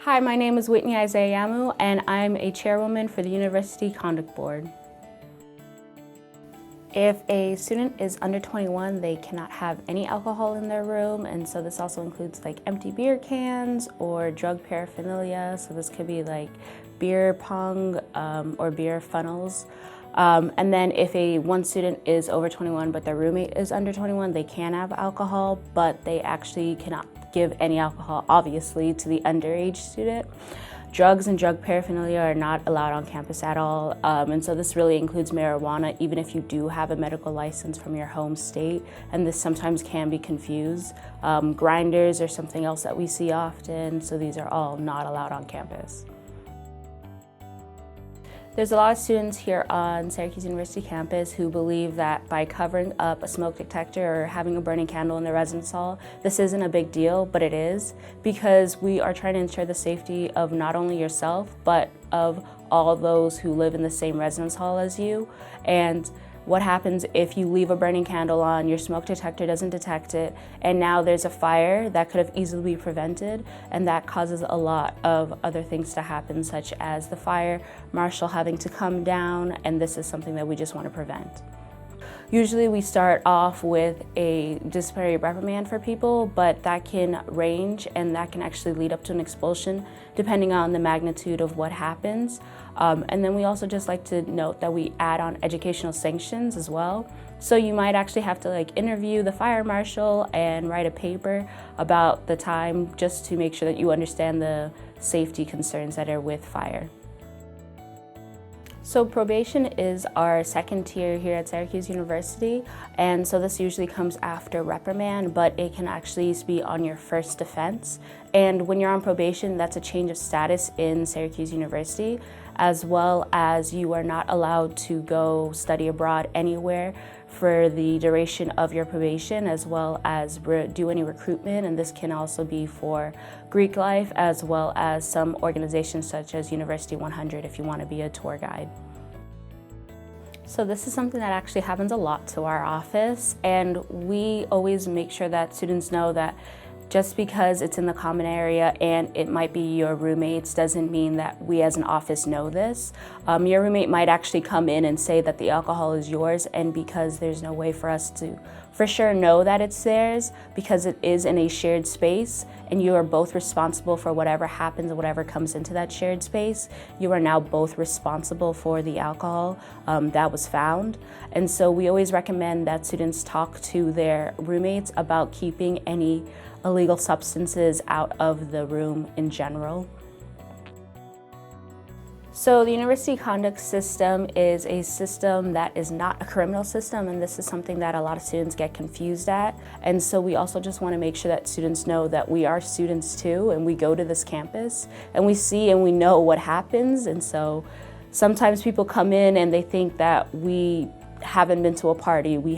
Hi, my name is Whitney Isaiamu, and I'm a chairwoman for the University Conduct Board. If a student is under 21, they cannot have any alcohol in their room, and so this also includes like empty beer cans or drug paraphernalia. So this could be like beer pong or beer funnels. And then if one student is over 21 but their roommate is under 21, they can have alcohol, but they actually cannot give any alcohol, obviously, to the underage student. Drugs and drug paraphernalia are not allowed on campus at all, and so this really includes marijuana, even if you do have a medical license from your home state, and this sometimes can be confused. Grinders are something else that we see often, so these are all not allowed on campus. There's a lot of students here on Syracuse University campus who believe that by covering up a smoke detector or having a burning candle in the residence hall, this isn't a big deal, but it is, because we are trying to ensure the safety of not only yourself, but of all those who live in the same residence hall as you. And what happens if you leave a burning candle on, your smoke detector doesn't detect it, and now there's a fire that could have easily been prevented, and that causes a lot of other things to happen, such as the fire marshal having to come down, and this is something that we just want to prevent. Usually we start off with a disciplinary reprimand for people, but that can range and that can actually lead up to an expulsion depending on the magnitude of what happens. And then we also just like to note that we add on educational sanctions as well. So you might actually have to interview the fire marshal and write a paper about the time just to make sure that you understand the safety concerns that are with fire. So probation is our second tier here at Syracuse University, and so this usually comes after reprimand, but it can actually be on your first offense. And when you're on probation, that's a change of status in Syracuse University, as well as you are not allowed to go study abroad anywhere for the duration of your probation, as well as do any recruitment, and this can also be for Greek life, as well as some organizations such as University 100 if you want to be a tour guide. So this is something that actually happens a lot to our office, and we always make sure that students know that just because it's in the common area and it might be your roommates doesn't mean that we as an office know this. Your roommate might actually come in and say that the alcohol is yours, and because there's no way for us to for sure know that it's theirs, because it is in a shared space and you are both responsible for whatever happens, whatever comes into that shared space, you are now both responsible for the alcohol that was found. And so we always recommend that students talk to their roommates about keeping any illegal substances out of the room in general. So the university conduct system is a system that is not a criminal system, and this is something that a lot of students get confused at. And so we also just want to make sure that students know that we are students too, and we go to this campus and we see and we know what happens. And so sometimes people come in and they think that we haven't been to a party. We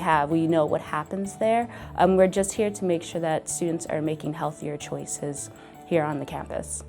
know what happens there. We're just here to make sure that students are making healthier choices here on the campus.